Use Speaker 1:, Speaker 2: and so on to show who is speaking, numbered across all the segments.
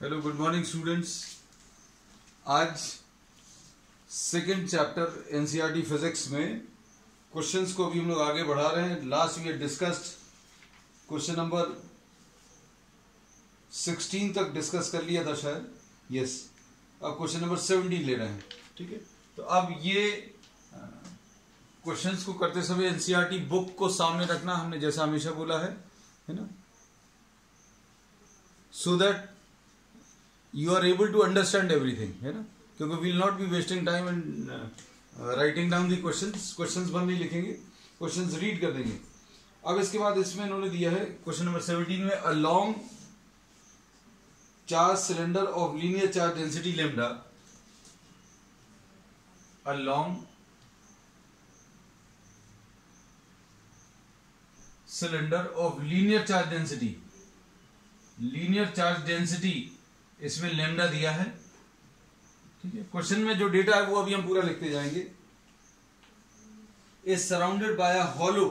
Speaker 1: Hello good morning students. आज second chapter NCERT physics में questions को अभी हम लोग आगे बढ़ा रहे हैं। Last we discussed question number 16 तक डिस्कस कर लिया था शायद। यस, अब क्वेश्चन नंबर 17 ले रहे हैं। ठीक है, तो अब ये क्वेश्चंस को करते समय एनसीईआरटी बुक को सामने रखना, हमने जैसा हमेशा बोला है ना, so that you are able to understand everything, है ना, क्योंकि we will not be wasting time in writing down the questions पर नहीं लिखेंगे, questions read कर देंगे। अब इसके बाद इसमें इन्होंने दिया है क्वेश्चन नंबर 17 में a long charge cylinder of linear charge density lambda, a long cylinder of linear charge density इसमें लैम्डा दिया है। ठीक है, क्वेश्चन में जो डेटा है वो अभी हम पूरा लिखते जाएंगे। Is surrounded by a hollow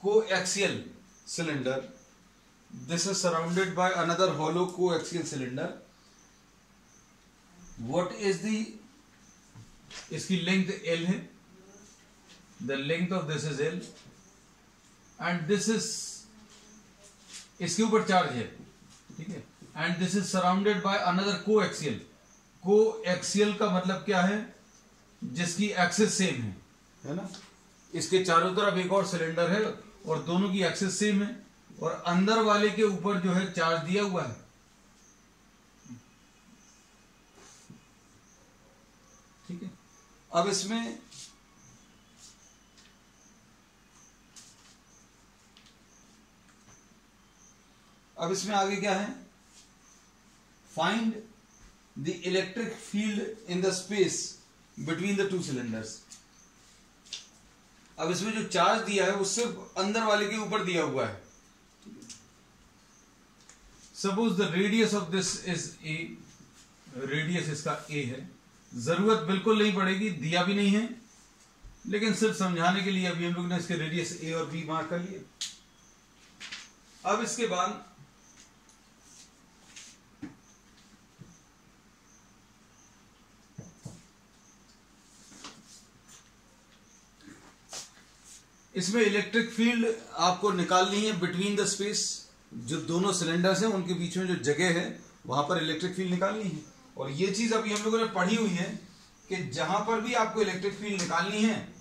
Speaker 1: coaxial cylinder, this is surrounded by another hollow coaxial cylinder. What is the, इसकी लेंथ एल है, the length of this is L and this is, इसके ऊपर चार्ज है। ठीक है, and this is surrounded by another coaxial. Coaxial का मतलब क्या है? जिसकी एक्सिस सेम है ना, इसके चारों तरफ एक और सिलेंडर है और दोनों की एक्सिस सेम है और अंदर वाले के ऊपर जो है चार्ज दिया हुआ है। ठीक है, अब इसमें आगे क्या है? Find the electric field in the space between the two cylinders। अब इसमें जो चार्ज दिया है वो सिर्फ अंदर वाले के ऊपर दिया हुआ है। Suppose the radius of this is a, radius इसका ए है। जरूरत बिल्कुल नहीं पड़ेगी, दिया भी नहीं है, लेकिन सिर्फ समझाने के लिए अभी हम लोग ने इसके रेडियस ए और बी मार्क कर लिए। अब इसके बाद इसमें इलेक्ट्रिक फील्ड आपको निकालनी है बिटवीन द स्पेस, जो दोनों सिलेंडर्स हैं उनके बीच में जो जगह है वहां पर इलेक्ट्रिक फील्ड निकालनी है। और ये चीज अभी हम लोगों ने पढ़ी हुई है कि जहां पर भी आपको इलेक्ट्रिक फील्ड निकालनी है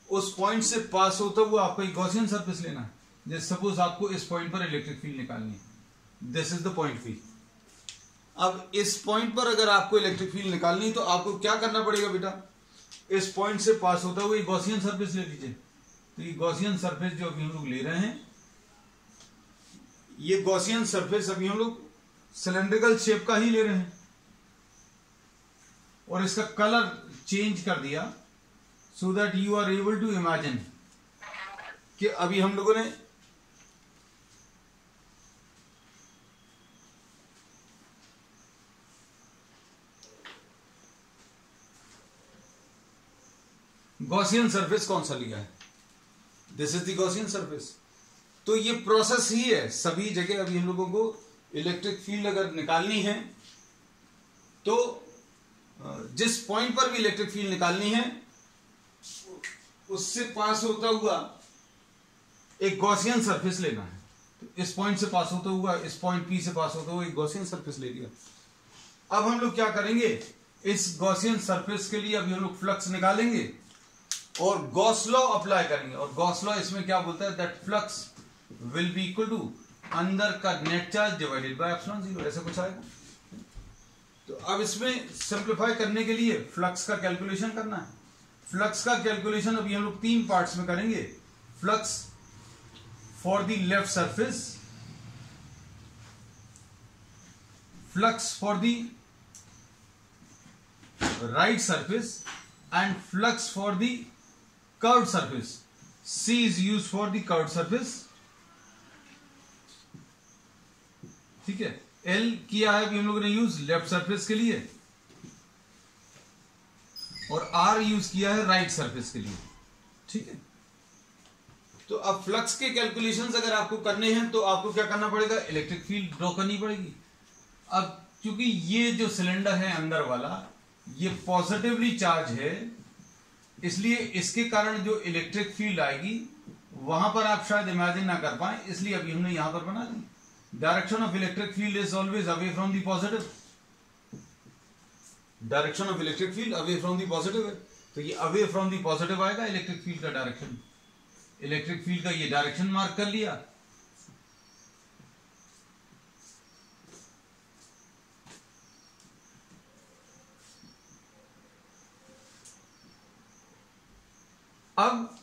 Speaker 1: उस पॉइंट से पास होता हुआ आपको एक गॉसियन सरफेस लेना है। जैसे सपोज आपको इस पॉइंट पर इलेक्ट्रिक फील्ड निकालनी है, this is the point P. अब इस पॉइंट पर अगर आपको इलेक्ट्रिक फील्ड निकालनी है तो आपको क्या करना पड़ेगा बेटा? इस पॉइंट से पास होता हुआ एक गॉसियन सरफेस ले लीजिए। तो ये गॉसियन सरफेस जो अभी हम लोग ले रहे हैं, ये गॉसियन सरफेस अभी हम लोग सिलेंड्रिकल शेप का ही ले रहे हैं और इसका कलर चेंज कर दिया so that you are able to imagine कि अभी हम लोगों ने गॉसियन सरफेस कौन सा लिया है। This is the Gaussian surface. तो ये प्रोसेस ही है सभी जगह। अभी हम लोगों को इलेक्ट्रिक फील्ड अगर निकालनी है तो जिस पॉइंट पर भी इलेक्ट्रिक फील्ड निकालनी है उससे पास होता हुआ एक गॉसियन सरफेस लेना है। तो इस पॉइंट से पास होता हुआ, इस पॉइंट पी से पास होता हुआ एक गॉसियन सरफेस ले लिया। अब हम लोग क्या करेंगे? इस गॉसियन सरफेस के लिए अभी हम लोग फ्लक्स निकालेंगे और गॉस लॉ अप्लाई करेंगे। और गॉस लॉ इसमें क्या बोलता है? That flux will be equal to अंदर का net charge divided by epsilon zero, ऐसा कुछ आएगा। तो अब इसमें सिंप्लीफाई करने के लिए फ्लक्स का कैलकुलेशन करना है। फ्लक्स का कैलकुलेशन अभी हम लोग 3 पार्ट्स में करेंगे। Flux for the left surface, flux for the right surface and flux for the curved surface. C is used for the curved surface। ठीक है, L किया है अभी हम लोगों ने यूज लेफ्ट सरफेस के लिए और R यूज किया है राइट सरफेस के लिए। ठीक है, तो अब फ्लक्स के कैलकुलेशंस अगर आपको करने हैं तो आपको क्या करना पड़ेगा? इलेक्ट्रिक फील्ड ड्रॉ करनी पड़ेगी। अब क्योंकि ये जो सिलेंडर है अंदर वाला ये पॉजिटिवली चार्ज है, इसलिए इसके कारण जो इलेक्ट्रिक फील्ड आएगी वहां पर आप शायद इमेजिन ना कर पाए, इसलिए अभी हमने यहां पर बना दी। Direction of electric field is always away from the positive. Direction of electric field away from the positive है, तो ये अवे फ्रॉम द पॉजिटिव आएगा इलेक्ट्रिक फील्ड का डायरेक्शन। इलेक्ट्रिक फील्ड का ये डायरेक्शन मार्क कर लिया। अब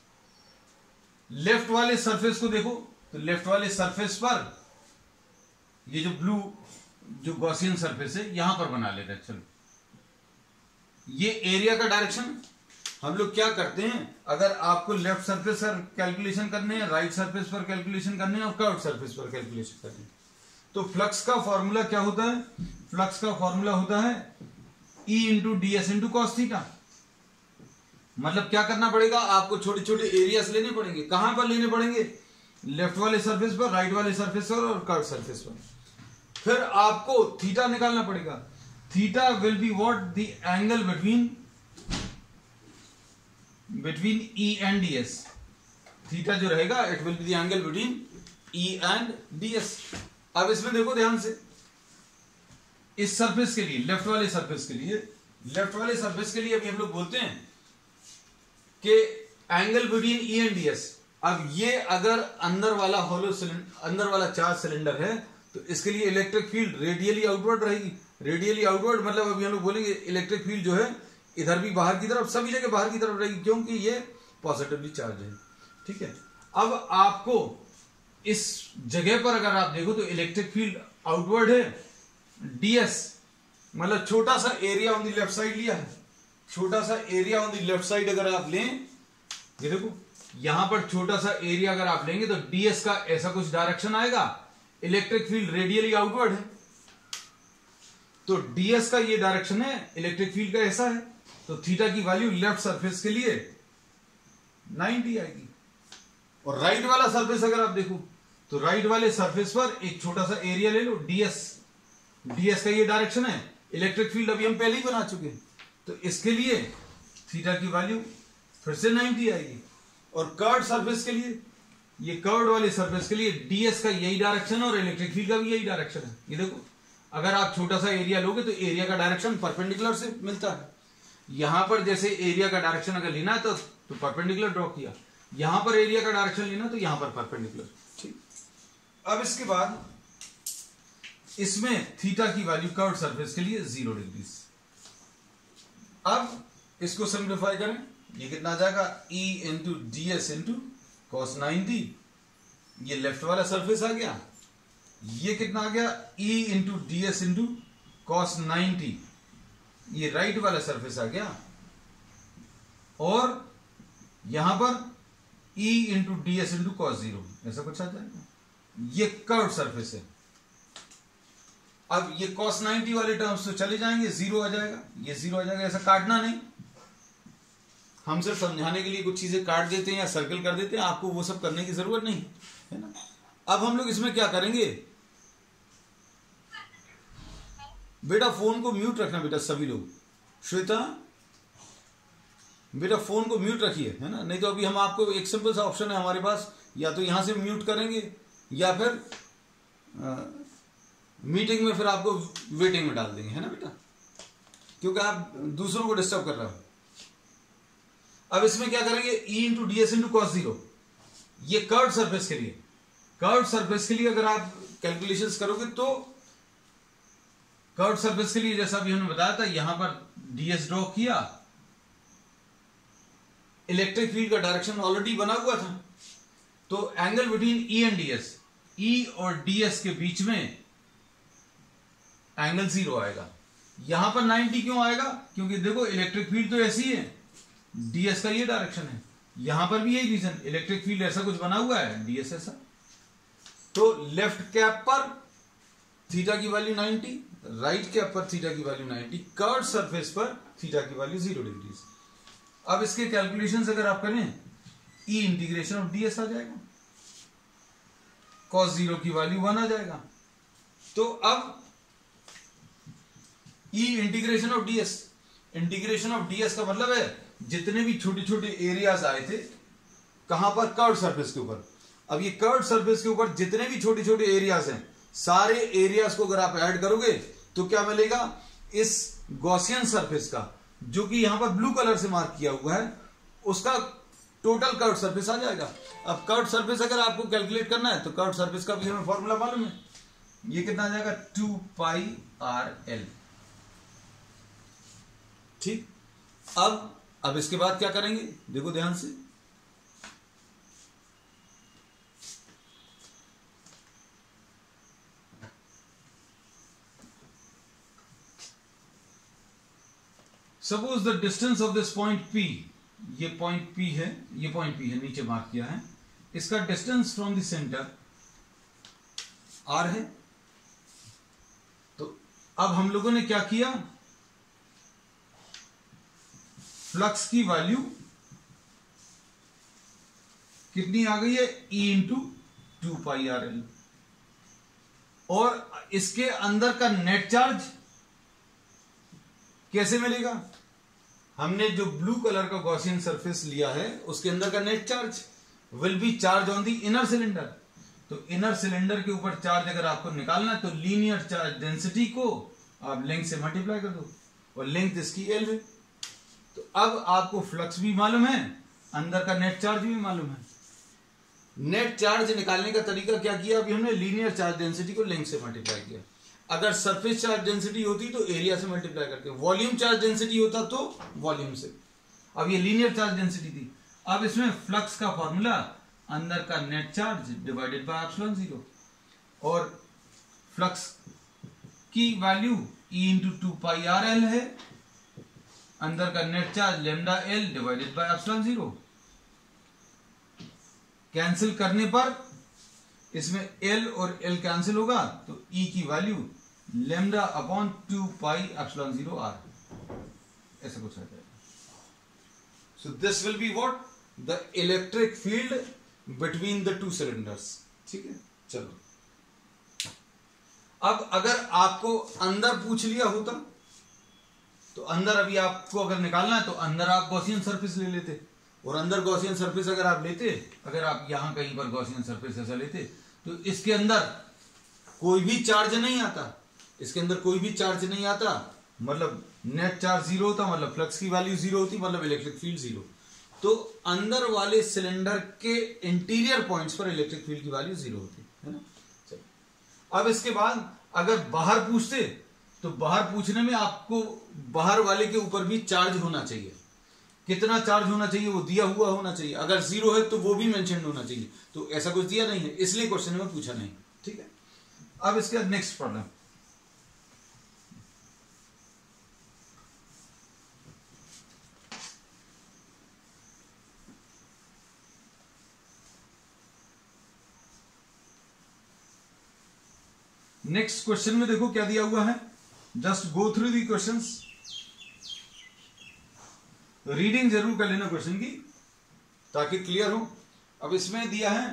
Speaker 1: लेफ्ट वाले सरफेस को देखो, तो लेफ्ट वाले सरफेस पर ये जो ब्लू जो गॉसियन सरफेस है यहां पर बना लेते हैं। चलो, ये एरिया का डायरेक्शन हम लोग क्या करते हैं, अगर आपको लेफ्ट सरफेस पर कैलकुलेशन करने हैं, राइट सरफेस पर कैलकुलेशन करने हैं और कर्व सरफेस पर कैलकुलेशन करने हैं, तो फ्लक्स का फॉर्मूला क्या होता है? फ्लक्स का फॉर्मूला होता है E into D S into cos theta. मतलब क्या करना पड़ेगा, आपको छोटे छोटे एरियाज लेने पड़ेंगे। कहां पर लेने पड़ेंगे? लेफ्ट वाले सरफेस पर, राइट वाले सरफेस पर और कर्व सरफेस पर। फिर आपको थीटा निकालना पड़ेगा। Theta will be what? The angle between E and ds। Theta जो रहेगा it will be the angle between E and ds। अब इसमें देखो ध्यान से, इस सरफेस के लिए, लेफ्ट वाले सरफेस के लिए, लेफ्ट वाले सरफेस के लिए अभी हम लोग बोलते हैं कि angle between E and ds। अब ये अगर अंदर वाला होलो सिलेंडर, अंदर वाला चार्ज सिलेंडर है, तो इसके लिए इलेक्ट्रिक फील्ड रेडियली आउटवर्ड रहेगी। रेडियली आउटवर्ड मतलब अभी हम लोग बोलेंगे इलेक्ट्रिक फील्ड जो है इधर भी बाहर की तरफ, सभी जगह बाहर की तरफ रहेगी, क्योंकि ये पॉजिटिवली चार्ज है। ठीक है, अब आपको इस जगह पर अगर आप देखो तो इलेक्ट्रिक फील्ड आउटवर्ड है, ds मतलब छोटा सा area on the left side लिया है। छोटा सा area on the left side अगर आप लें, ये देखो यहां पर छोटा सा एरिया अगर आप लेंगे तो ds का ऐसा कुछ डायरेक्शन आएगा। इलेक्ट्रिक फील्ड रेडियली आउटवर्ड है, तो ds का ये डायरेक्शन है, इलेक्ट्रिक फील्ड का ऐसा है, तो थीटा की वैल्यू लेफ्ट सरफेस के लिए 90 आएगी। और राइट वाला सरफेस अगर आप देखो तो राइट वाले सरफेस पर एक छोटा सा एरिया ले लो, ds का ये डायरेक्शन है, इलेक्ट्रिक फील्ड अभी हम पहले ही बना चुके हैं, तो इसके लिए थीटा की वैल्यू फिर से 90 आएगी। और कर्व्ड सरफेस के लिए, ये कर्व्ड वाले सरफेस के लिए ds का यही डायरेक्शन है और इलेक्ट्रिक फील्ड का भी यही डायरेक्शन है। ये देखो, अगर आप छोटा सा एरिया लोगे तो एरिया का डायरेक्शन परपेंडिकुलर से मिलता है। यहां पर जैसे एरिया का डायरेक्शन अगर लेना है तो परपेंडिकुलर ड्रॉ किया, यहां पर एरिया का डायरेक्शन लेना तो यहां पर परपेंडिकुलर। ठीक, अब इसके बाद इसमें थीटा की वैल्यू कर्व्ड सरफेस के लिए 0 डिग्री। अब इसको सिंप्लीफाई करें, ये कितना आ जाएगा? E into D S into cos 90। ये लेफ्ट वाला सरफेस आ गया। ये कितना आ गया? E into D S into cos 90। ये राइट वाला सरफेस आ गया। और यहां पर E into D S into cos 0, ऐसा कुछ आ जाएगा। ये कर्व सरफेस है। अब ये cos 90 वाले टर्म्स तो चले जाएंगे, 0 आ जाएगा, ये 0 आ जाएगा। ऐसा काटना नहीं, हम सिर्फ समझाने के लिए कुछ चीजें काट देते हैं या सर्कल कर देते हैं, आपको वो सब करने की जरूरत नहीं है ना। अब हम लोग इसमें क्या करेंगे, बेटा फोन को म्यूट रखना बेटा, सभी लोग। श्वेता बेटा फोन को म्यूट रखिए, है ना, नहीं तो अभी हम आपको एक सिंपल सा ऑप्शन है हमारे पास, या तो यहां से म्यूट करेंगे या फिर मीटिंग में फिर आपको वेटिंग में डाल देंगे, है ना बेटा, क्योंकि आप दूसरों को डिस्टर्ब कर रहे हो। अब इसमें क्या करेंगे, E into D S into cos 0। ये कर्व्ड सरफेस के लिए, कर्व्ड सरफेस के लिए अगर आप कैलकुलेशंस करोगे तो कर्व्ड सरफेस के लिए जैसा भी हमने बताया था, यहां पर ds ड्रॉ किया, इलेक्ट्रिक फील्ड का डायरेक्शन ऑलरेडी बना हुआ था, तो angle between E and ds, E और ds के बीच में एंगल 0 आएगा। यहां पर 90 क्यों आएगा? क्योंकि देखो इलेक्ट्रिक फील्ड तो ऐसी है, ds का ये डायरेक्शन है, यहां पर भी यही रीजन, इलेक्ट्रिक फील्ड ऐसा कुछ बना हुआ है, ds ऐसा। तो लेफ्ट कैप पर थीटा की वैल्यू 90, राइट कैप पर थीटा की वैल्यू 90, कर्व्ड सरफेस पर थीटा की वैल्यू 0 डिग्री। अब इसके कैलकुलेशंस अगर आप करें, E इंटीग्रेशन ऑफ ds आ जाएगा, cos 0 की वैल्यू 1 आ जाएगा। तो अब E integration of DS. Integration of DS का मतलब है जितने भी छोटे छोटे एरियाज आए थे कहां पर, कर्व सरफेस के ऊपर। अब ये कर्व सरफेस के ऊपर जितने भी छोटे छोटे एरियाज हैं, सारे एरियाज को अगर आप ऐड करोगे तो क्या मिलेगा, इस गॉसियन सरफेस का, जो कि यहां पर ब्लू कलर से मार्क किया हुआ है, उसका टोटल कर्व सरफेस आ जाएगा। अब कर्व सरफेस अगर आपको कैलकुलेट करना है तो कर्व सरफेस का भी हमें फॉर्मूला मालूम है, ये कितना आ जाएगा 2πrl। ठीक, अब इसके बाद क्या करेंगे, देखो ध्यान से। Suppose the distance of this point P, ये पॉइंट P है, ये पॉइंट P है, नीचे मार्क किया है, इसका distance from the centre R है। तो अब हम लोगों ने क्या किया, फ्लक्स की वैल्यू कितनी आ गई है, E इंटू 2πrl, और इसके अंदर का नेट चार्ज कैसे मिलेगा, हमने जो ब्लू कलर का गॉसियन सरफेस लिया है उसके अंदर का net charge will be charge on the inner cylinder. तो इनर सिलेंडर के ऊपर चार्ज अगर आपको निकालना है तो लीनियर चार्ज डेंसिटी को आप लेंथ से मल्टीप्लाई कर दो, और लेंथ इसकी L है। तो अब आपको फ्लक्स भी मालूम है, अंदर का नेट चार्ज भी मालूम है। नेट चार्ज निकालने का तरीका क्या किया, अभी हमने लीनियर चार्ज डेंसिटी को लेंथ से मल्टीप्लाई किया। अगर सरफेस चार्ज डेंसिटी होती तो एरिया से मल्टीप्लाई करके, वॉल्यूम चार्ज डेंसिटी होता तो वॉल्यूम से। अब ये लीनियर चार्ज डेंसिटी थी। अब इसमें फ्लक्स का फॉर्मूला अंदर का net charge divided by epsilon 0, और फ्लक्स की वैल्यू E इंटू 2πrl है, अंदर का net charge lambda L divided by epsilon 0। Cancel करने पर इसमें L और L कैंसिल होगा तो E की value lambda upon 2π epsilon 0 r, ऐसा कुछ आ जाएगा। So this will be what, the electric field between the two cylinders. ठीक है, चलो अब अगर आपको अंदर पूछ लिया होता तो अंदर अभी आपको अगर निकालना है तो अंदर आप गॉसियन सरफेस ले लेते, और अंदर गॉसियन सरफेस अगर आप लेते, अगर आप यहां कहीं पर गॉसियन सरफेस ऐसा लेते तो इसके अंदर कोई भी चार्ज नहीं आता, इसके अंदर कोई भी चार्ज नहीं आता, मतलब नेट चार्ज 0 होता, मतलब फ्लक्स की वैल्यू 0 होती, मतलब इलेक्ट्रिक फील्ड 0। तो अंदर वाले सिलेंडर के इंटीरियर पॉइंट्स पर इलेक्ट्रिक फील्ड की वैल्यू 0 होती है ना। चलो अब इसके बाद अगर बाहर पूछते तो बाहर पूछने में आपको बाहर वाले के ऊपर भी चार्ज होना चाहिए, कितना चार्ज होना चाहिए वो दिया हुआ होना चाहिए, अगर 0 है तो वो भी मेंशन होना चाहिए। तो ऐसा कुछ दिया नहीं है, इसलिए क्वेश्चन में पूछा नहीं। ठीक है, अब इसका नेक्स्ट प्रॉब्लम, नेक्स्ट क्वेश्चन में देखो क्या दिया हुआ है, just go through the questions, reading जरूर कर लेना क्वेश्चन की ताकि क्लियर हो। अब इसमें दिया है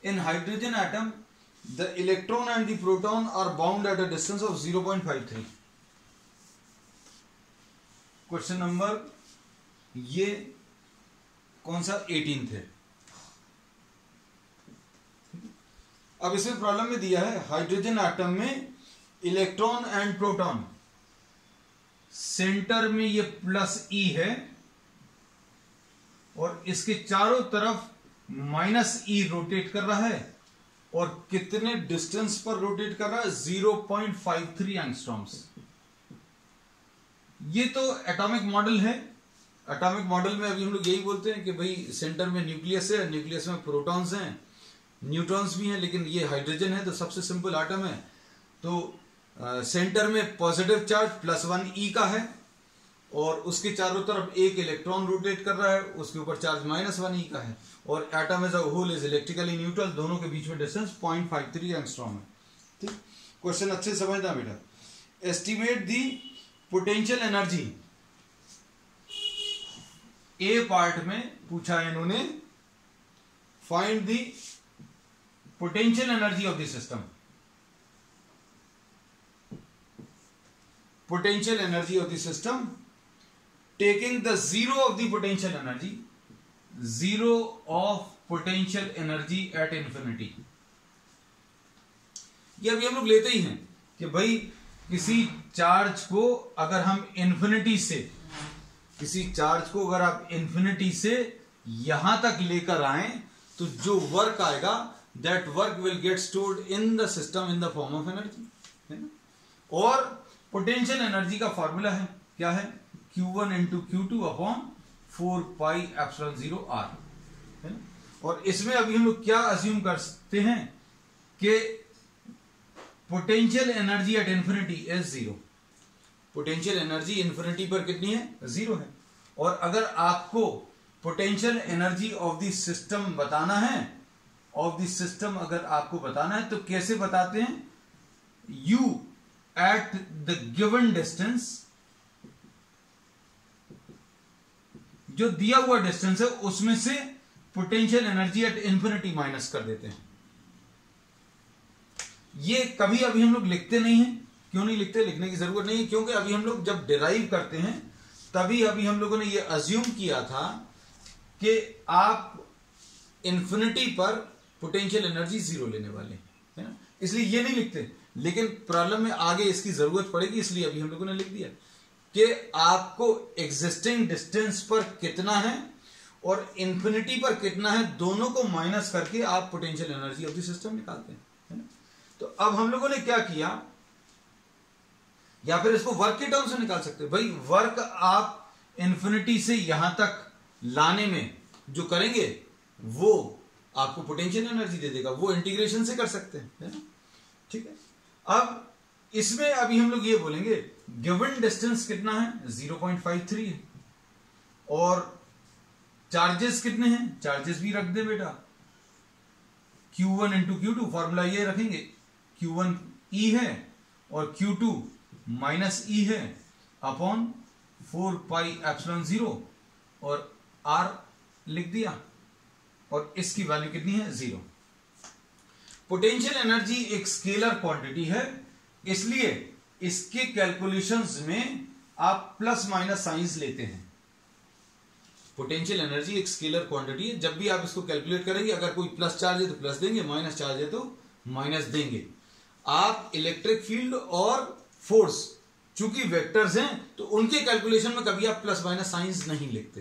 Speaker 1: in hydrogen atom the electron and the proton are bound at a distance of 0.53। Question number ये कौन सा 18 है। अब इसमें प्रॉब्लम में दिया है हाइड्रोजन एटम में इलेक्ट्रॉन एंड प्रोटॉन, सेंटर में ये +E है और इसके चारों तरफ -E रोटेट कर रहा है, और कितने डिस्टेंस पर रोटेट कर रहा है, 0.53 एंगस्ट्रॉम्स। ये तो एटॉमिक मॉडल है। एटॉमिक मॉडल में अभी हम लोग यही बोलते हैं कि भाई सेंटर में न्यूक्लियस है, न्यूक्लियस में प्रोटॉन्स हैं, न्यूट्रॉन्स भी हैं, लेकिन ये हाइड्रोजन है तो सबसे सिंपल एटम है। तो सेंटर में पॉजिटिव चार्ज +1E का है, और उसके चारों तरफ एक इलेक्ट्रॉन रोटेट कर रहा है, उसके ऊपर चार्ज -1E का है, और atom as a whole is electrically neutral. दोनों के बीच में डिस्टेंस 0.53 एंगस्ट्रॉम है। ठीक, क्वेश्चन अच्छे समझना बेटा। Estimate the potential energy, A part में पूछा है इन्होंने, find the potential energy of the system. Potential energy of the system, taking the zero of the potential energy, zero of potential energy at infinity. ये अभी हम लोग लेते ही हैं कि भाई किसी चार्ज को अगर हम इन्फिनिटी से, किसी चार्ज को अगर आप इन्फिनिटी से यहां तक लेकर आए तो जो वर्क आएगा, that work will get stored in the system in the form of energy, है ना। और पोटेंशियल एनर्जी का फॉर्मूला है, क्या है, Q1 into Q2 upon 4 pi epsilon 0 R, है ना। और इसमें अभी हम लोग क्या अज्यूम करते हैं कि potential energy at infinity is 0। Potential energy infinity पर कितनी है, 0 है। और अगर आपको potential energy of the system बताना है, ऑफ द सिस्टम अगर आपको बताना है तो कैसे बताते हैं, U at the given distance, जो दिया हुआ डिस्टेंस है उसमें से potential energy at infinity minus कर देते हैं। ये कभी अभी हम लोग लिखते नहीं हैं। क्यों नहीं लिखते, लिखने की जरूरत नहीं है, क्योंकि अभी हम लोग जब डिराइव करते हैं तभी अभी हम लोगों ने ये अज्यूम किया था कि आप इंफिनिटी पर पोटेंशियल एनर्जी 0 लेने वाले हैं, है ना, इसलिए ये नहीं लिखते। लेकिन प्रॉब्लम में आगे इसकी जरूरत पड़ेगी, इसलिए अभी हम लोगों ने लिख दिया कि आपको एग्जिस्टिंग डिस्टेंस पर कितना है और इंफिनिटी पर कितना है, दोनों को माइनस करके आप potential energy of the system निकालते हैं, है ना। तो अब हम लोगों ने क्या किया, या फिर इसको वर्क के टर्म से निकाल सकते हैं। भाई वर्क आप इंफिनिटी से यहां तक लाने में जो करेंगे वो आपको पोटेंशियल एनर्जी दे देगा, वो इंटीग्रेशन से कर सकते हैं, है ना, ठीक है। अब इसमें अभी हम लोग ये बोलेंगे गिवन डिस्टेंस कितना है, 0.53 है, और चार्जेस कितने हैं, चार्जेस भी रख दे बेटा, Q1 इंटू Q2, फॉर्मूला ये रखेंगे, Q1 E है और Q2 माइनस E है अपॉन 4 पाई एप्सिलॉन 0 और R लिख दिया, और इसकी वैल्यू कितनी है, 0। पोटेंशियल एनर्जी एक स्केलर क्वांटिटी है, इसलिए इसके कैलकुलेशंस में आप प्लस माइनस साइंस लेते हैं। पोटेंशियल एनर्जी एक स्केलर क्वांटिटी है, जब भी आप इसको कैलकुलेट करेंगे अगर कोई प्लस चार्ज है तो प्लस देंगे, माइनस चार्ज है तो माइनस देंगे। आप इलेक्ट्रिक फील्ड और फोर्स चूंकि वेक्टर्स हैं तो उनके कैलकुलेशन में कभी आप प्लस माइनस साइंस नहीं लिखते।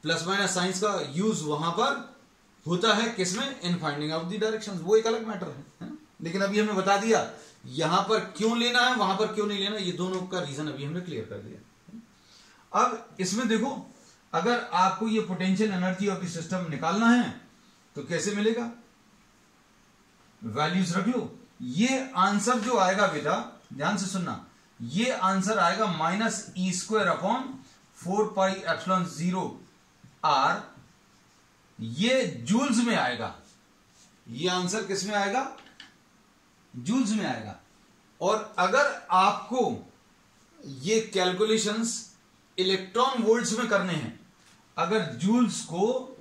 Speaker 1: प्लस माइनस साइंस का यूज वहां पर होता है किसमें, in finding out the directions, वो एक अलग मैटर है ना? लेकिन अभी हमने बता दिया यहां पर क्यों लेना है, वहां पर क्यों नहीं लेना, ये दोनों का रीजन अभी हमने क्लियर कर दिया। अब इसमें देखो, अगर आपको ये potential energy of the system निकालना है तो कैसे मिलेगा, वैल्यूज रख लो। ये आंसर जो आएगा बेटा, ध्यान से सुनना, ये आंसर आएगा -E² upon 4 pi epsilon 0 R, ये जूल्स में आएगा। ये आंसर किस में आएगा, जूल्स में आएगा। और अगर आपको ये कैलकुलेशंस इलेक्ट्रॉन वोल्ट्स में करने हैं, अगर जूल्स को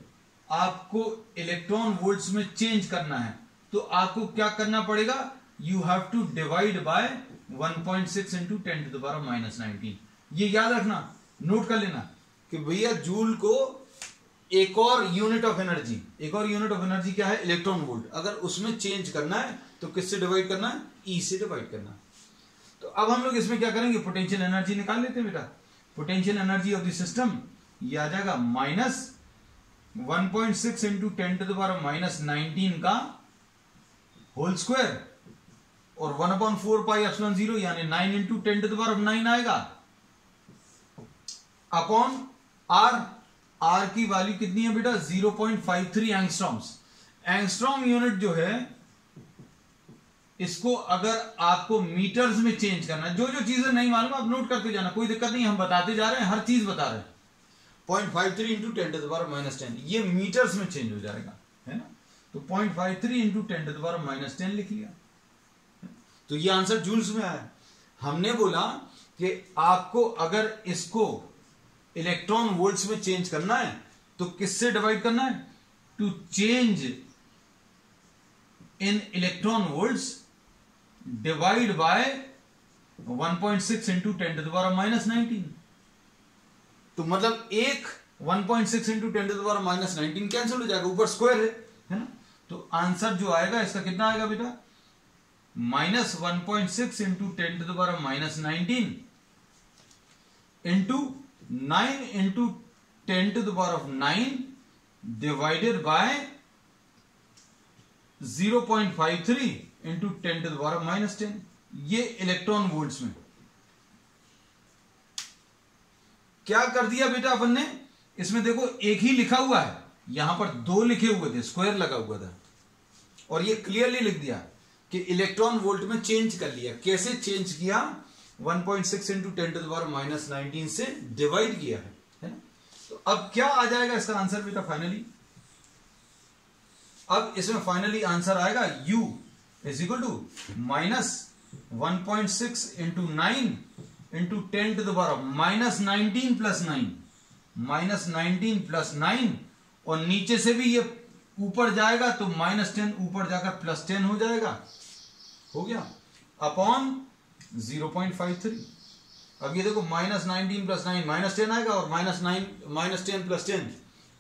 Speaker 1: आपको इलेक्ट्रॉन वोल्ट्स में चेंज करना है तो आपको क्या करना पड़ेगा, you have to divide by 1.6 into 10⁻⁻19। ये याद रखना, नोट कर लेना कि भैया जूल को एक और यूनिट ऑफ एनर्जी, एक और यूनिट ऑफ एनर्जी क्या है, इलेक्ट्रॉन वोल्ट, अगर उसमें चेंज करना है तो किससे डिवाइड करना है, ई से डिवाइड करना है। तो अब हम लोग इसमें क्या करेंगे, पोटेंशियल एनर्जी निकाल लेते हैं बेटा। Potential energy of the system ये आ जाएगा -1.6 इंटू 10⁻⁻19 का होल स्क्वायर और 1/4 पाई एप्सिलॉन 0 यानी 9 इंटू 10⁹ आएगा अपॉन आर। आर की वैल्यू कितनी है बेटा, 0.53 एंगस्ट्रॉम्स। एंगस्ट्रॉम यूनिट जो है इसको अगर आपको मीटर्स में चेंज करना है, जो जो चीजें नहीं मालूम आप नोट करते जाना, कोई दिक्कत नहीं, हम बताते जा रहे हैं, हर चीज बता रहे हैं। 0.53 इंटू 10⁻⁻10 ये मीटर्स में चेंज हो जाएगा, है ना। तो 0.53 इंटू 10⁻⁻10 लिख लिया, तो ये आंसर जूल्स में आया। हमने बोला कि आपको अगर इसको इलेक्ट्रॉन वोल्ट्स में चेंज करना है तो किससे डिवाइड करना है, to change in electron volts divide by 1.6 into 10⁻⁻19। तो मतलब एक 1.6 इंटू 10⁻⁻19 कैंसिल हो जाएगा, ऊपर स्क्वायर है ना। तो आंसर जो आएगा इसका कितना आएगा बेटा, -1.6 into 10⁻⁻19 into 9 into 10⁹ divided by 0.53 into 10⁻⁻10। ये इलेक्ट्रॉन वोल्ट्स में क्या कर दिया बेटा अपन ने, इसमें देखो एक ही लिखा हुआ है, यहां पर दो लिखे हुए थे, स्क्वायर लगा हुआ था, और ये क्लियरली लिख दिया कि इलेक्ट्रॉन वोल्ट में चेंज कर लिया। कैसे चेंज किया, 1.6 इंटू 10⁻⁻19 से डिवाइड किया है ना। तो अब क्या आ जाएगा इसका आंसर बेटा फाइनली, अब इसमें फाइनली आंसर आएगा U is equal to -1.6 into 9 into 10⁻⁻19 plus 9, -19 plus 9, और नीचे से भी ये ऊपर जाएगा तो -10 ऊपर जाकर +10 हो जाएगा, हो गया, अपॉन 0.53। अब ये देखो -19 प्लस 9 -10 आएगा, और -10 प्लस 10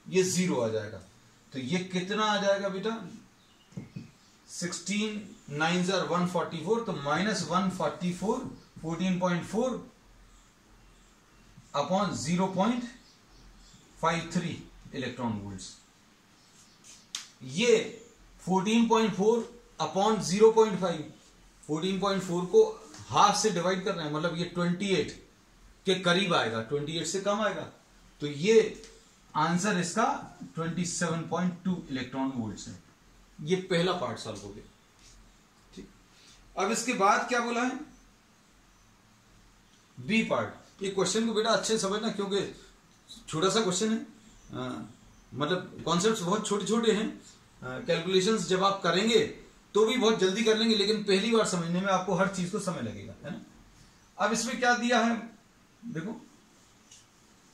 Speaker 1: ये 0 आ जाएगा। तो ये कितना आ जाएगा बेटा, 16 9 144, तो -144 14.4 अपॉन 0.53 इलेक्ट्रॉन वोल्ट्स। ये 14.4 अपॉन 0.5, 14.4 को हाफ से डिवाइड कर रहे हैं, मतलब ये 28 के करीब आएगा, 28 से कम आएगा। तो ये आंसर इसका 27.2 इलेक्ट्रॉन वोल्ट्स है। ये पहला पार्ट सॉल्व हो गया, ठीक। अब इसके बाद क्या बोला है, बी पार्ट। ये क्वेश्चन को बेटा अच्छे समझना, क्योंकि छोटा सा क्वेश्चन है, मतलब कॉन्सेप्ट्स बहुत छोटे छोटे हैं, कैलकुलेशंस जब आप करेंगे तो भी बहुत जल्दी कर लेंगे, लेकिन पहली बार समझने में आपको हर चीज को समय लगेगा, है ना। अब इसमें क्या दिया है देखो,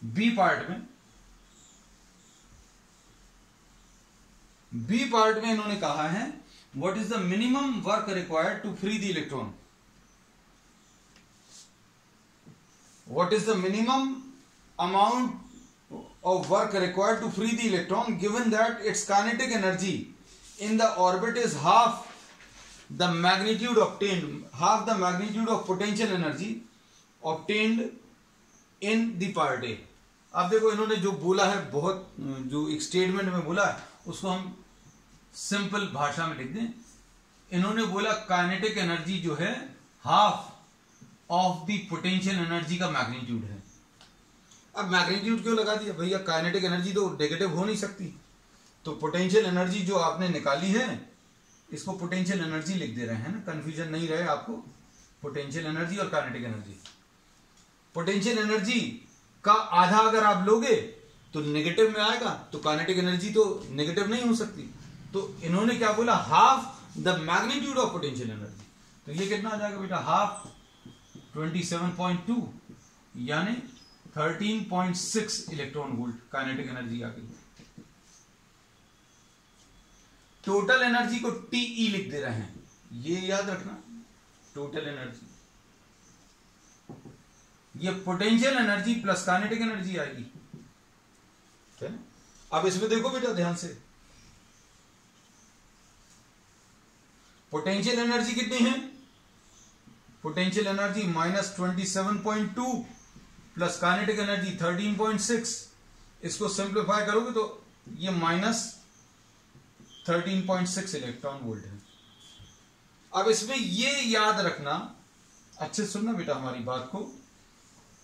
Speaker 1: बी पार्ट में इन्होंने कहा है what is the minimum work required to free the electron, what is the minimum amount of work required to free the electron given that its kinetic energy in the orbit is half the magnitude of potential energy obtained in the part A। अब देखो इन्होंने जो बोला है, बहुत जो एक statement में बोला है उसको हम सिंपल भाषा में लिख दें। इन्होंने बोला काइनेटिक एनर्जी जो है half of the potential energy का मैग्नीट्यूड है। अब मैग्नीट्यूड क्यों लगा दिया भैया, काइनेटिक एनर्जी तो नेगेटिव हो नहीं सकती, तो पोटेंशियल एनर्जी जो आपने निकाली है इसको पोटेंशियल एनर्जी लिख दे रहे हैं ना, कंफ्यूजन नहीं रहे आपको। पोटेंशियल एनर्जी और काइनेटिक एनर्जी, पोटेंशियल एनर्जी का आधा अगर आप लोगे तो नेगेटिव में आएगा, तो काइनेटिक एनर्जी तो नेगेटिव नहीं हो सकती। तो इन्होंने क्या बोला, half the magnitude of potential energy. तो ये कितना आ जाएगा बेटा, हाफ 27.2 यानी 13.6 इलेक्ट्रॉन वोल्ट काइनेटिक एनर्जी आ गई। टोटल एनर्जी को टीई लिख दे रहे हैं, ये याद रखना, टोटल एनर्जी, ये potential energy plus kinetic energy आएगी, है ना। अब इसमें देखो बेटा ध्यान से, पोटेंशियल एनर्जी कितनी है, potential energy -27.2 plus kinetic energy 13.6, इसको सिंप्लीफाई करोगे तो ये -13.6 इलेक्ट्रॉन वोल्ट है। अब इसमें ये याद रखना, अच्छे सुनना बेटा हमारी बात को,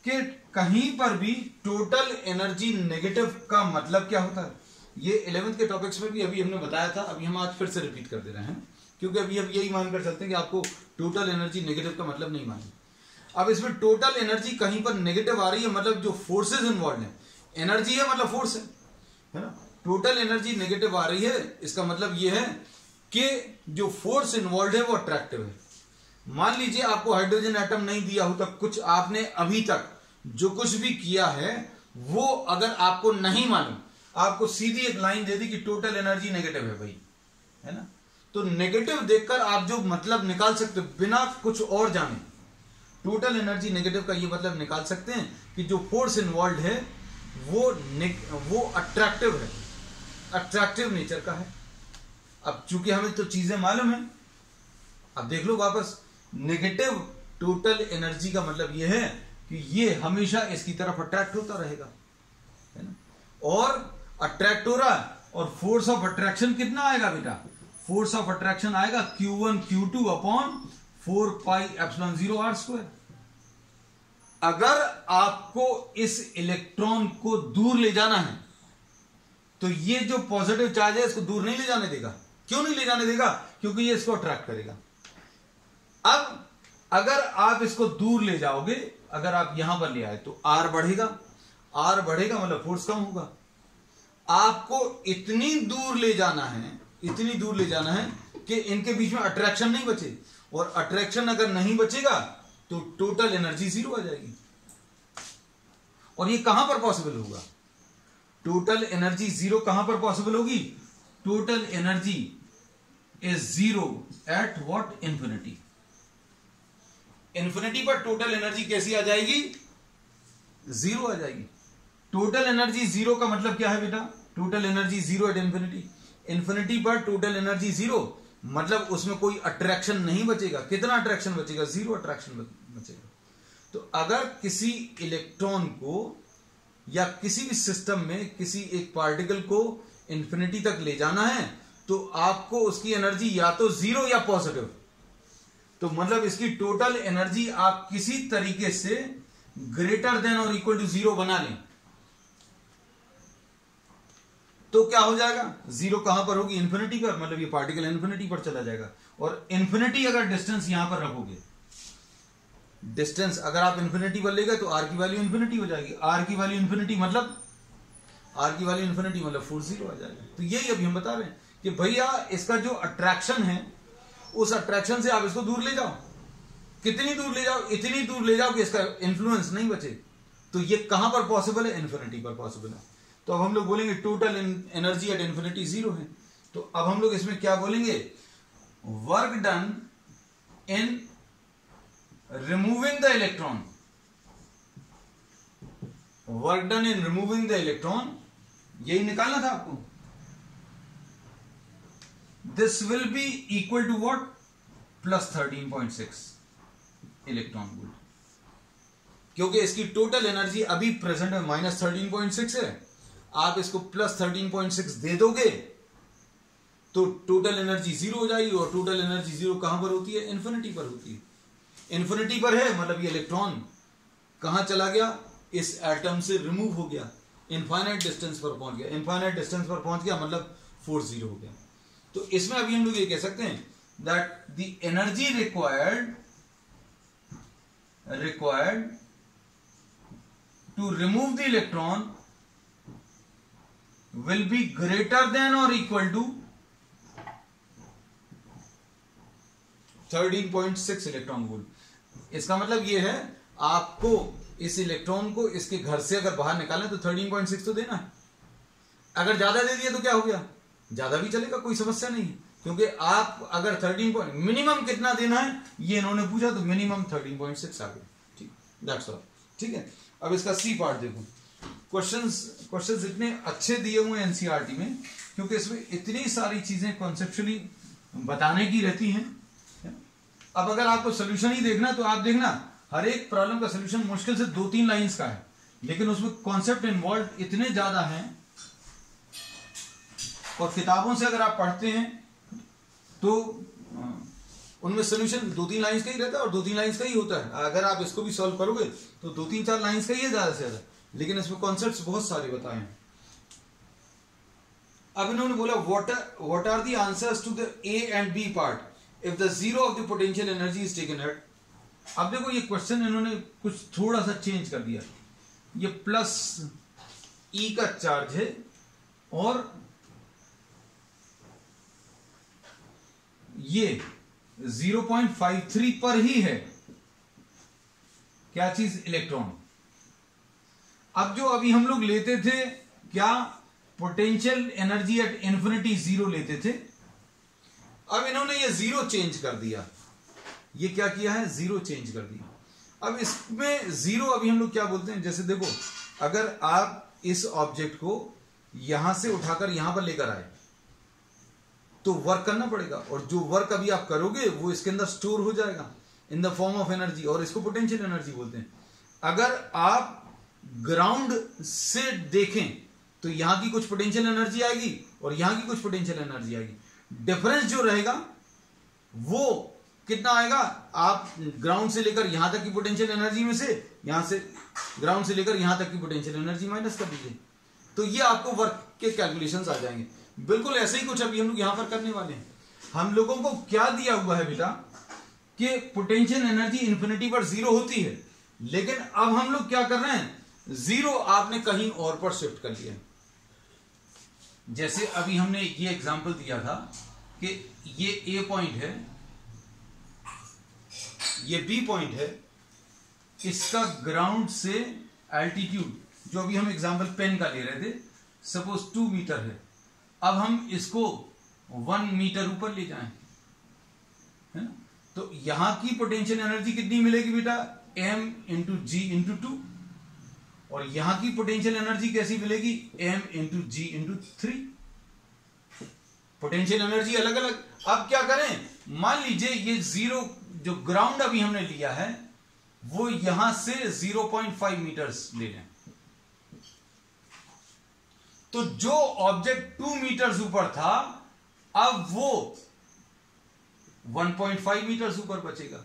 Speaker 1: कि कहीं पर भी टोटल एनर्जी नेगेटिव का मतलब क्या होता है। ये 11th के टॉपिक्स में भी अभी हमने बताया था, अभी हम आज फिर से रिपीट कर दे रहे हैं, क्योंकि अभी अब यही मानकर चलते हैं कि आपको टोटल एनर्जी नेगेटिव का मतलब नहीं मालूम। अब इसमें टोटल एनर्जी कहीं पर नेगेटिव आ रही है, मतलब जो फोर्सेस इन्वॉल्व हैं, एनर्जी है मतलब फोर्स है ना। टोटल एनर्जी नेगेटिव आ रही है, इसका मतलब ये है कि जो फोर्स इन्वॉल्व है वो अट्रैक्टिव है। मान लीजिए आपको हाइड्रोजन एटम नहीं दिया हो, तब कुछ आपने अभी तक जो कुछ भी किया है वो अगर आपको नहीं मालूम, आपको सीधी एक लाइन दे दी कि टोटल एनर्जी नेगेटिव है भाई, है ना, तो नेगेटिव देखकर आप जो मतलब निकाल सकते हो बिना कुछ और जाने, टोटल एनर्जी नेगेटिव का ये मतलब निकाल सकते हैं कि जो फोर्स इन्वॉल्व है वो अट्रैक्टिव है, अट्रैक्टिव नेचर का है। अब चूंकि हमें तो चीजें मालूम है, अब देख लो वापस, नेगेटिव टोटल एनर्जी का मतलब ये है कि ये हमेशा इसकी तरफ अट्रैक्ट होता रहेगा, है ना, और अट्रैक्ट हो रहा है, और फोर्स ऑफ अट्रैक्शन कितना आएगा बेटा, फोर्स ऑफ अट्रैक्शन आएगा Q1 Q2 upon 4 pi epsilon 0 r²। अगर आपको इस इलेक्ट्रॉन को दूर ले जाना है तो ये जो पॉजिटिव चार्ज है इसको दूर नहीं ले जाने देगा। क्यों नहीं ले जाने देगा? क्योंकि ये इसको अट्रैक्ट करेगा। अब अगर आप इसको दूर ले जाओगे, अगर आप यहां पर ले आए तो R बढ़ेगा, R बढ़ेगा मतलब फोर्स कम होगा। आपको इतनी दूर ले जाना है, इतनी दूर ले जाना है कि इनके बीच में अट्रैक्शन नहीं बचे, और अट्रैक्शन अगर नहीं बचेगा तो टोटल एनर्जी 0 आ जाएगी। और ये कहां पर पॉसिबल होगा? टोटल एनर्जी 0 कहां पर पॉसिबल होगी? Total energy is 0 at what? Infinity. Infinity पर टोटल एनर्जी कैसी आ जाएगी? 0 आ जाएगी। टोटल एनर्जी 0 का मतलब क्या है बेटा? Total energy 0 at infinity. Infinity पर टोटल एनर्जी 0 मतलब उसमें कोई अट्रैक्शन नहीं बचेगा। कितना अट्रैक्शन बचेगा? 0 अट्रैक्शन बचेगा। तो अगर किसी इलेक्ट्रॉन को या किसी भी सिस्टम में किसी एक पार्टिकल को इंफिनिटी तक ले जाना है तो आपको उसकी एनर्जी या तो 0 या पॉजिटिव, तो मतलब इसकी टोटल एनर्जी आप किसी तरीके से ग्रेटर देन और इक्वल टू 0 बना लें तो क्या हो जाएगा? 0 कहां पर होगी? इंफिनिटी पर, मतलब ये पार्टिकल इंफिनिटी पर चला जाएगा। और इंफिनिटी अगर डिस्टेंस यहां पर रखोगे, डिस्टेंस अगर आप इंफिनिटी पर ले गए तो आर की वैल्यू इंफिनिटी हो जाएगी। आर की वैल्यू इंफिनिटी मतलब फोर्स 0 आ जाएगा। तो यही अभी हम बता रहे हैं कि भैया इसका जो अट्रैक्शन है उस अट्रैक्शन से आप इसको दूर ले जाओ। कितनी दूर ले जाओ? इतनी दूर ले जाओ कि इसका इंफ्लुएंस नहीं बचे। तो ये कहां पर पॉसिबल है? इंफिनिटी पर पॉसिबल है। तो अब हम लोग बोलेंगे टोटल एनर्जी एट इंफिनिटी 0 है। तो अब हम लोग इसमें क्या बोलेंगे? Work done in removing the electron, work done in removing the electron, यही निकालना था आपको। This will be equal to what? Plus 13.6 electron volt, क्योंकि इसकी टोटल एनर्जी अभी प्रेजेंट में माइनस 13.6 है। आप इसको प्लस 13.6 दे दोगे तो टोटल एनर्जी 0 हो जाएगी। और टोटल एनर्जी 0 कहां पर होती है? इंफिनिटी पर होती है। इंफिनिटी पर है मतलब ये इलेक्ट्रॉन कहां चला गया? इस एटम से रिमूव हो गया, इनफाइनाइट डिस्टेंस पर पहुंच गया। इनफाइनाइट डिस्टेंस पर पहुंच गया मतलब फोर्स 0 हो गया। तो इसमें अभी हम लोग ये कह सकते हैं that the energy required to remove the electron will be greater than or equal to 13.6 electron volt. इसका मतलब यह है आपको इस इलेक्ट्रॉन को इसके घर से अगर बाहर निकालें तो 13.6 तो देना है। अगर ज्यादा दे दिया तो क्या हो गया? ज्यादा भी चलेगा, कोई समस्या नहीं है, क्योंकि आप अगर 13 मिनिमम कितना देना है ये इन्होंने पूछा तो मिनिमम 13.6 आ गया। ठीक, दैट्स ऑल। ठीक है, अब इसका सी पार्ट देखो। क्वेश्चंस इतने अच्छे दिए हुए हैं एनसीईआरटी में, क्योंकि इसमें इतनी सारी चीजें कॉन्सेप्चुअली बताने की रहती हैं। अब अगर आपको सोल्यूशन ही देखना तो आप देखना हर एक प्रॉब्लम का सोल्यूशन मुश्किल से 2-3 लाइंस का है, लेकिन उसमें कॉन्सेप्ट इन्वॉल्व इतने ज्यादा हैं। और किताबों से अगर आप पढ़ते हैं तो उनमें सोल्यूशन 2-3 लाइंस का ही रहता है और 2-3 लाइंस का ही होता है। अगर आप इसको भी सॉल्व करोगे तो 2-3-4 लाइंस का ही है ज्यादा से ज्यादा, लेकिन इसमें कॉन्सेप्ट्स बहुत सारे बताए हैं। अब इन्होंने बोला what are the answers to the A and B part if the zero of the potential energy is taken at. अब देखो ये क्वेश्चन इन्होंने कुछ थोड़ा सा चेंज कर दिया। ये प्लस ई का चार्ज है और ये 0.53 पर ही है क्या चीज? इलेक्ट्रॉन। अब जो अभी हम लोग लेते थे क्या? पोटेंशियल एनर्जी एट इंफिनिटी 0 लेते थे। अब इन्होंने ये जीरो चेंज कर दिया, ये क्या किया है, जीरो चेंज कर दिया। अब इसमें जीरो अभी हम लोग क्या बोलते हैं, जैसे देखो अगर आप इस ऑब्जेक्ट को यहां से उठाकर यहां पर लेकर आए तो वर्क करना पड़ेगा, और जो वर्क अभी आप करोगे वो इसके अंदर स्टोर हो जाएगा in the form of energy, और इसको पोटेंशियल एनर्जी बोलते हैं। अगर आप ग्राउंड से देखें तो यहां की कुछ पोटेंशियल एनर्जी आएगी और यहां की कुछ पोटेंशियल एनर्जी आएगी, डिफरेंस जो रहेगा वो कितना आएगा, आप ग्राउंड से लेकर यहां तक की पोटेंशियल एनर्जी में से, यहां से ग्राउंड से लेकर यहां तक की पोटेंशियल एनर्जी माइनस कर दीजिए, तो ये आपको वर्क के कैलकुलेशंस आ जाएंगे। बिल्कुल ऐसे ही कुछ अभी हम लोग यहां पर करने वाले हैं। हम लोगों को क्या दिया हुआ है बेटा कि पोटेंशियल एनर्जी इंफिनिटी पर जीरो होती है, लेकिन अब हम लोग क्या कर रहे हैं, जीरो आपने कहीं और पर शिफ्ट कर लिया। जैसे अभी हमने ये एग्जांपल दिया था कि ये ए पॉइंट है, ये बी पॉइंट है, इसका ग्राउंड से एल्टीट्यूड जो अभी हम एग्जांपल पेन का ले रहे थे, सपोज 2 मीटर है, अब हम इसको 1 मीटर ऊपर ले जाएं, है ना, तो यहां की पोटेंशियल एनर्जी कितनी मिलेगी बेटा, m इंटू जी इंटू 2, और यहां की पोटेंशियल एनर्जी कैसी मिलेगी, m इंटू जी इंटू 3। पोटेंशियल एनर्जी अलग अलग। अब क्या करें, मान लीजिए ये जीरो जो ग्राउंड अभी हमने लिया है वो यहां से 0.5 मीटर्स ले लें, तो जो ऑब्जेक्ट 2 मीटर्स ऊपर था अब वो 1.5 मीटर्स ऊपर बचेगा,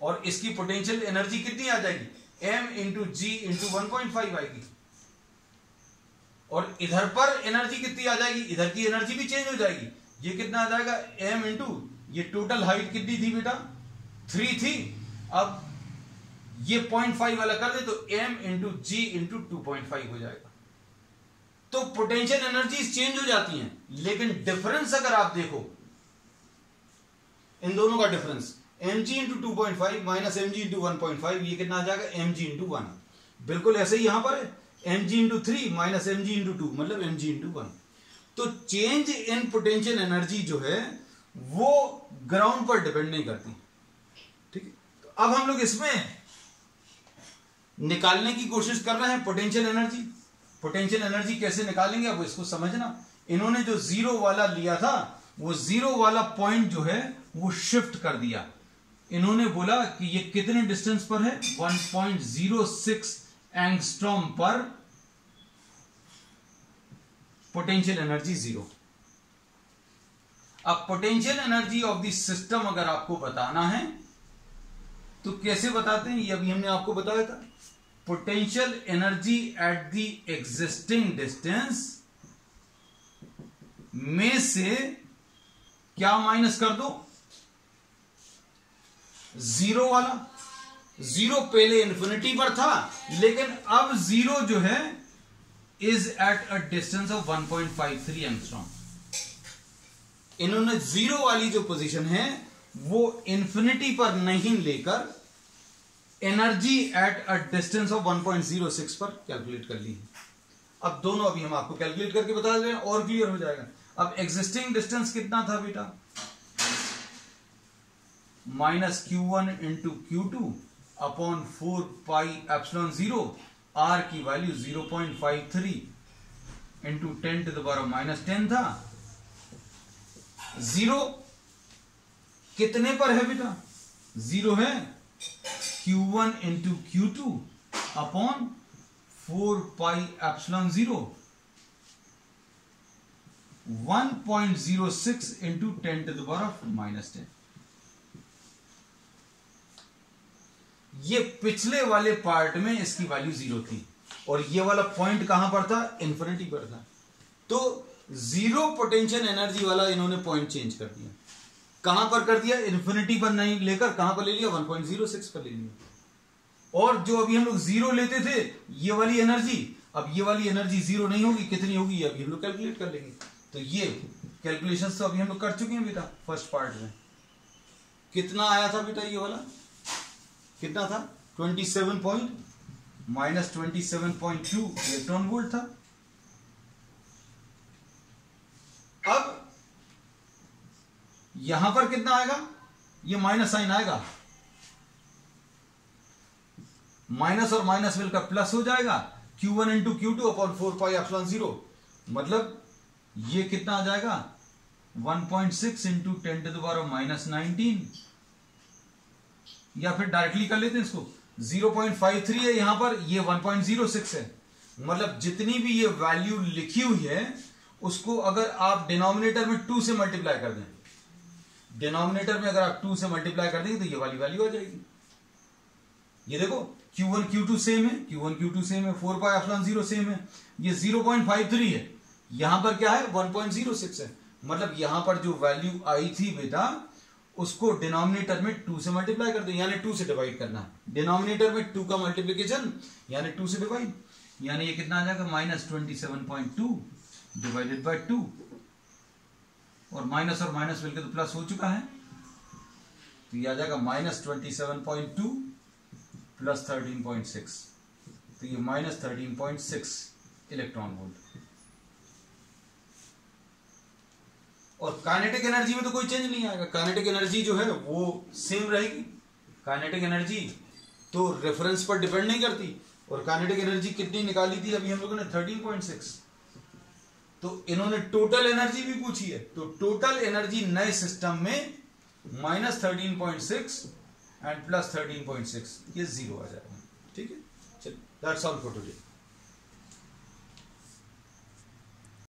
Speaker 1: और इसकी पोटेंशियल एनर्जी कितनी आ जाएगी, m इंटू जी इंटू 1.5 आएगी, और इधर पर एनर्जी कितनी आ जाएगी, इधर की एनर्जी भी चेंज हो जाएगी, ये कितना आ जाएगा, m इंटू ये टोटल हाइट कितनी थी बेटा 3 थी, अब ये 0.5 वाला कर दे तो m इंटू जी इंटू 2.5 हो जाएगा। तो पोटेंशियल एनर्जी चेंज हो जाती हैं, लेकिन डिफरेंस अगर आप देखो इन दोनों का difference mg into 2.5 minus mg into 1.5, ये कितना आ जाएगा, mg इंटू 1। बिल्कुल ऐसे ही यहां पर है mg into 3 minus mg into 2 मतलब mg इंटू 1। तो चेंज इन पोटेंशियल एनर्जी जो है वो ग्राउंड पर डिपेंड नहीं करती, ठीक है। तो अब हम लोग इसमें निकालने की कोशिश कर रहे हैं पोटेंशियल एनर्जी। पोटेंशियल एनर्जी कैसे निकालेंगे, अब इसको समझना। इन्होंने जो जीरो वाला लिया था वो जीरो वाला पॉइंट जो है वो शिफ्ट कर दिया। इन्होंने बोला कि ये कितने डिस्टेंस पर है, 1.06 एंगस्ट्रॉम पर पोटेंशियल एनर्जी जीरो। अब potential energy of the system अगर आपको बताना है तो कैसे बताते हैं, ये अभी हमने आपको बताया था। Potential energy at the existing distance में से क्या माइनस कर दो, जीरो वाला। जीरो पहले इंफिनिटी पर था, लेकिन अब जीरो जो है is eight a distance of 1.53 angstrom. इन्होंने जीरो वाली जो पोजीशन है वो इंफिनिटी पर नहीं लेकर energy at a distance of 1.06 पर कैलकुलेट कर ली है। अब दोनों अभी हम आपको कैलकुलेट करके बता दे रहे हैं और क्लियर हो जाएगा। अब एग्जिस्टिंग डिस्टेंस कितना था बेटा, minus Q1 into Q2 upon 4 pi epsilon 0, R की value 0.53 into 10 to the power minus 10 था। जीरो कितने पर है बेटा, जीरो है Q1 into Q2 upon 4 pi epsilon 0, 1.06 into 10 to the power minus 10। ये पिछले वाले पार्ट में इसकी वैल्यू जीरो थी और ये वाला पॉइंट कहां पर था, इंफिनिटी पर था। तो जीरो पोटेंशियल एनर्जी वाला इन्होंने पॉइंट चेंज कर दिया। कहां पर कर दिया, इंफिनिटी पर नहीं लेकर कहां पर ले लिया, 1.06 पर ले लिया। और जो अभी हम लोग जीरो लेते थे ये वाली एनर्जी, अब ये वाली एनर्जी जीरो नहीं होगी, कितनी होगी अभी हम लोग कैलकुलेट कर लेंगे। तो ये कैलकुलेशंस तो अभी हम लोग कर चुके हैं बेटा फर्स्ट पार्ट में। कितना आया था बेटा, ये वाला कितना था, 27 पॉइंट माइनस 27.2 इलेक्ट्रॉन वोल्ट था। अब यहां पर कितना आएगा, ये माइनस साइन आएगा, माइनस और माइनस मिलकर प्लस हो जाएगा, Q1 into Q2 upon 4 pi epsilon 0, मतलब ये कितना आ जाएगा 1.6 into 10 to the power minus 19, या फिर डायरेक्टली कर लेते हैं इसको, 0.53 है यहां पर, ये 1.06 है, मतलब जितनी भी ये वैल्यू लिखी हुई है उसको अगर आप डिनोमिनेटर में 2 से मल्टीप्लाई कर दें, डिनोमिनेटर में अगर आप 2 से मल्टीप्लाई कर देंगे तो ये वाली वैल्यू आ जाएगी। ये देखो Q1 Q2 सेम है, Q1 Q2 सेम है, 4 पाई एप्सिलॉन 0 सेम है, ये 0.53 है, यहां पर क्या है 1.06 है, मतलब यहां पर जो वैल्यू आई थी बेटा उसको डिनोमिनेटर में 2 से मल्टीप्लाई कर दो, यानी 2 से डिवाइड करना है, डिनोमिनेटर में 2 का मल्टीप्लीकेशन यानी 2 से डिवाइड, यानी ये कितना आ जाएगा -27.2 डिवाइडेड बाय 2, और माइनस मिलकर तो प्लस हो चुका है, तो ये आ जाएगा -27.2 प्लस 13.6, तो ये -13.6 इलेक्ट्रॉन वोल्ट। और काइनेटिक एनर्जी में तो कोई चेंज नहीं आएगा, काइनेटिक एनर्जी जो है वो सेम रहेगी, काइनेटिक एनर्जी तो रेफरेंस पर डिपेंड नहीं करती, और काइनेटिक एनर्जी कितनी निकाली थी अभी हम लोगों ने 13.6, तो इन्होंने टोटल एनर्जी भी पूछी है, तो टोटल एनर्जी नए सिस्टम में -13.6 एंड +13.6, ये 0 आ जाएगा। ठीक है, चलिए, दैट्स ऑल फॉर टुडे।